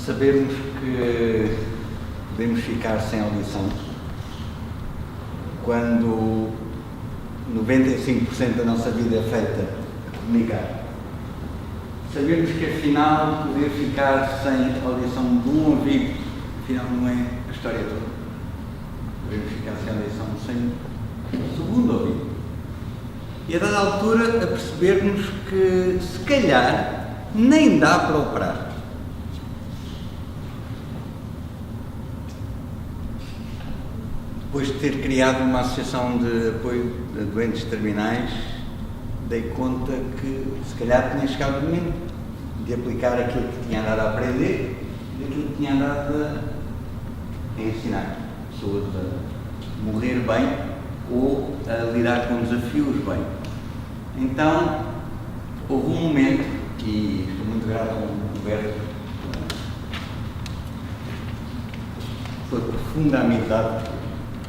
Sabemos que podemos ficar sem audição quando 95% da nossa vida é feita a comunicar. Sabemos que afinal poder ficar sem audição de um ouvido, afinal não é a história toda. Podemos ficar sem audição sem o segundo ouvido. E a dada altura a percebermos que se calhar nem dá para operar. Depois de ter criado uma associação de apoio a doentes terminais, dei conta que se calhar tinha chegado o momento de aplicar aquilo que tinha andado a aprender e aquilo que tinha andado a ensinar pessoas a morrer bem ou a lidar com desafios bem. Então, houve um momento, e estou muito grato ao Roberto, foi profunda amizade,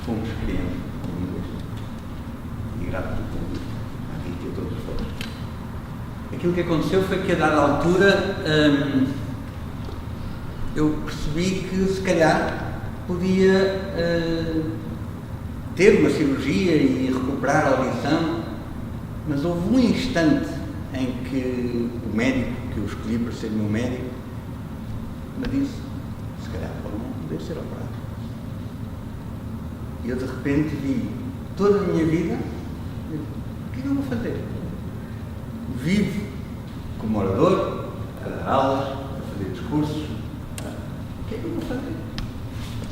fomos criando amigos, e grato por tudo, a Rita e a todos vós. Aquilo que aconteceu foi que a dada altura eu percebi que se calhar podia ter uma cirurgia e recuperar a audição, mas houve um instante em que o médico, que eu escolhi para ser meu médico, me disse, se calhar pode não poder ser operado. E eu de repente vi toda a minha vida, o que é que eu vou fazer? Vivo como orador, a dar aulas, a fazer discursos, o que é que eu vou fazer?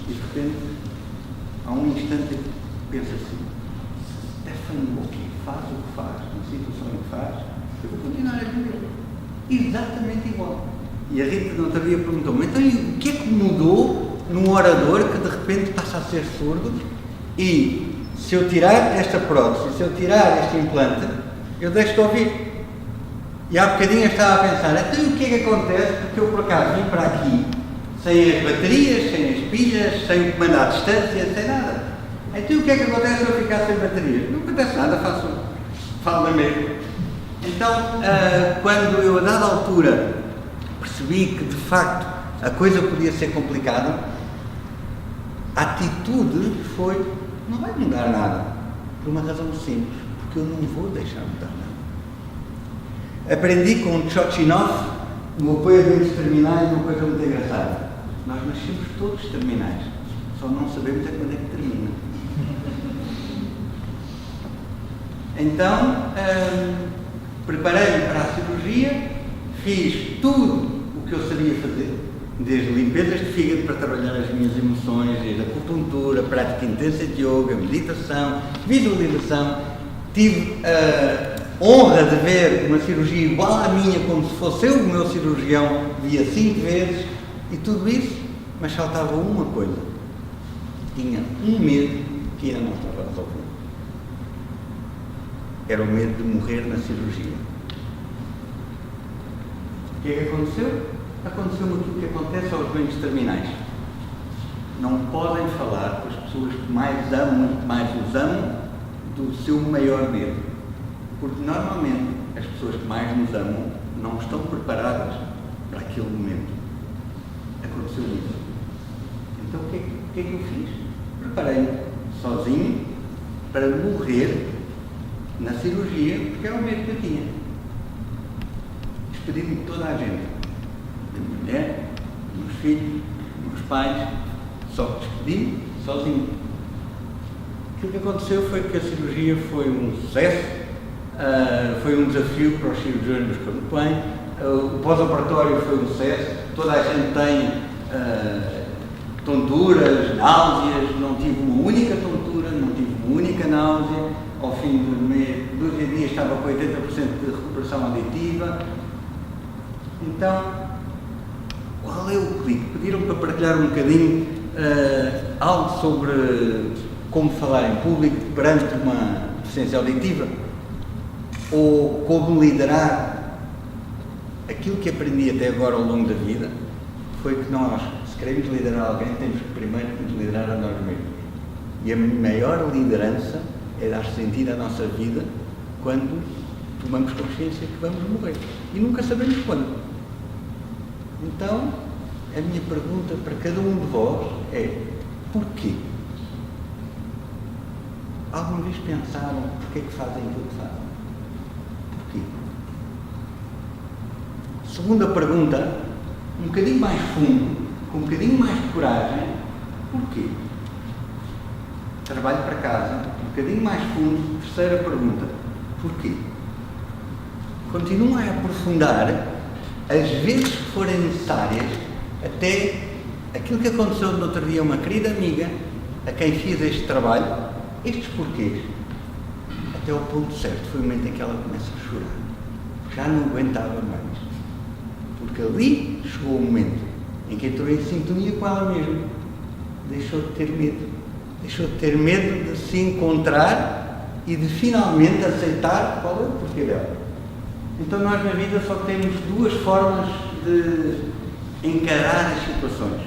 E de repente, há um instante que penso assim, se Stephen Hawking faz o que faz, na situação em que faz, eu vou continuar a viver exatamente igual. E a Rita não havia perguntou-me, então o que é que mudou num orador que de repente passa a ser surdo e se eu tirar esta prótese, se eu tirar este implante, eu deixo de ouvir? E há bocadinho eu estava a pensar, então o que é que acontece porque eu por acaso vim para aqui sem as baterias, sem as pilhas, sem o comando à distância, sem nada. Então o que é que acontece se eu ficar sem baterias? Não acontece nada, falo da mesma. Então, quando eu a dada altura percebi que de facto a coisa podia ser complicada, a atitude foi, não vai mudar nada, por uma razão simples, porque eu não vou deixar mudar nada. Aprendi com o Tchotchinov, no apoio a doentes terminais, uma coisa muito engraçada. Nós nascemos todos terminais, só não sabemos quando é que termina. Então, preparei-me para a cirurgia, fiz tudo o que eu sabia fazer, desde limpezas de fígado para trabalhar as minhas emoções, desde a acupuntura, prática intensa de yoga, meditação, visualização. Tive a honra de ver uma cirurgia igual à minha, como se fosse eu o meu cirurgião, via 5 vezes, e tudo isso, mas faltava uma coisa. Tinha um medo que ainda não estava resolvido. Era o medo de morrer na cirurgia. O que é que aconteceu? Aconteceu aquilo que acontece aos doentes terminais. Não podem falar com as pessoas que mais amam e que mais os amam do seu maior medo. Porque normalmente as pessoas que mais nos amam não estão preparadas para aquele momento. Aconteceu isso. Então o que é que eu fiz? Preparei-me sozinho para morrer na cirurgia, porque era o medo que eu tinha. Despedi-me de toda a gente. Da minha mulher, dos meus filhos, dos meus pais, só despedi-me sozinho. Aquilo que aconteceu foi que a cirurgia foi um sucesso, foi um desafio para os cirurgiões dos Campoém, o pós-operatório foi um sucesso, toda a gente tem tonturas, náuseas, não tive uma única tontura, não tive uma única náusea, ao fim de 12 dias estava com 80% de recuperação auditiva. Então, qual é o clique? Pediram para partilhar um bocadinho algo sobre como falar em público perante uma deficiência auditiva, ou como liderar. Aquilo que aprendi até agora ao longo da vida foi que nós, se queremos liderar alguém, temos que primeiro nos liderar a nós mesmos. E a maior liderança é dar sentido à nossa vida quando tomamos consciência que vamos morrer. E nunca sabemos quando. Então, a minha pergunta para cada um de vós é: porquê? Alguma vez pensaram porque é que fazem aquilo que fazem? Porquê? Segunda pergunta, um bocadinho mais fundo, com um bocadinho mais de coragem: porquê? Trabalho para casa, um bocadinho mais fundo. Terceira pergunta: porquê? Continuam a aprofundar as vezes que forem necessárias, até aquilo que aconteceu no outro dia a uma querida amiga a quem fiz este trabalho, estes porquês, até ao ponto certo. Foi o momento em que ela começa a chorar, já não aguentava mais, porque ali chegou o momento em que entrou em sintonia com ela mesma, deixou de ter medo de se encontrar e de finalmente aceitar qual é o porquê dela. Então nós na vida só temos duas formas de encarar as situações,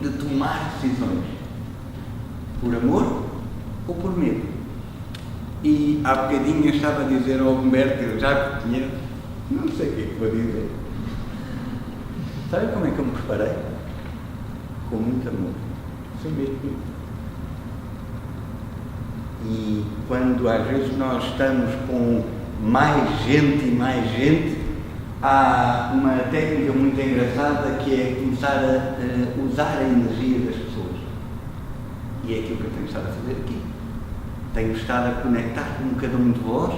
de tomar decisões: por amor ou por medo. E há bocadinho eu estava a dizer ao Humberto, eu já tinha, não sei o que é que vou dizer. Sabe como é que eu me preparei? Com muito amor, sem medo. E quando às vezes nós estamos com mais gente, há uma técnica muito engraçada que é começar a usar a energia das pessoas. E é aquilo que eu tenho estado a fazer aqui. Tenho estado a conectar com cada um de vós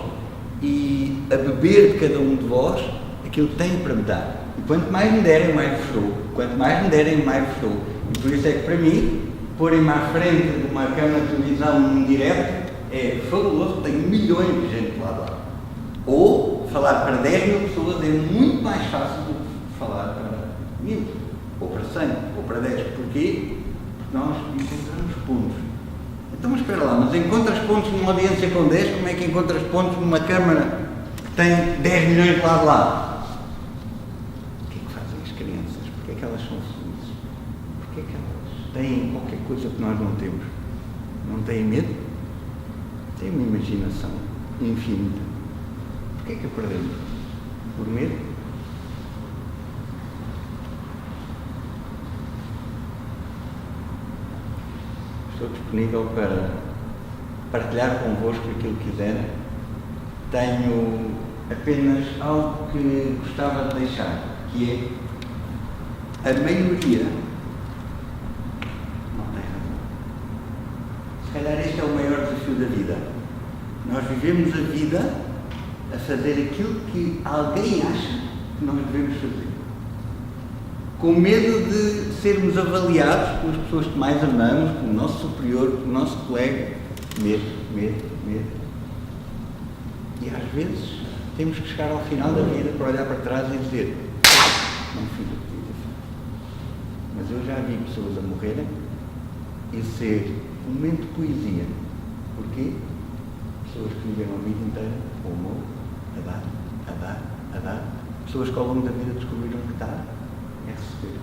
e a beber de cada um de vós aquilo que tenho para me dar. E quanto mais me derem, mais vos dou. Quanto mais me derem, mais vos dou. E por isso é que para mim, porem-me à frente de uma câmara de televisão num direto é fabuloso, tenho milhões de gente lá. Ou falar para 10 mil pessoas é muito mais fácil do que falar para 1000, ou para 100, ou para 10. Porquê? Porque nós encontramos pontos. Então, mas espera lá, mas encontras pontos numa audiência com 10, como é que encontras pontos numa câmara que tem 10 milhões de lado a lado? O que é que fazem as crianças? Porquê é que elas são felizes? Porquê é que elas têm qualquer coisa que nós não temos? Não têm medo? Têm uma imaginação infinita. Porquê é que a perdemos? Por medo? Estou disponível para partilhar convosco aquilo que quiserem. Tenho apenas algo que gostava de deixar, que é: a maioria não tem razão. Se calhar este é o maior desafio da vida. Nós vivemos a vida a fazer aquilo que alguém acha que nós devemos fazer, com medo de sermos avaliados pelas pessoas que mais amamos, pelo nosso superior, pelo nosso colega. Medo. E às vezes temos que chegar ao final da vida para olhar para trás e dizer: não fiz o que devia fazer. Mas eu já vi pessoas a morrerem e ser um momento de poesia. Porquê? Pessoas que viveram a vida inteira com amor, a dar. Pessoas que ao longo da vida descobriram que dar é receber.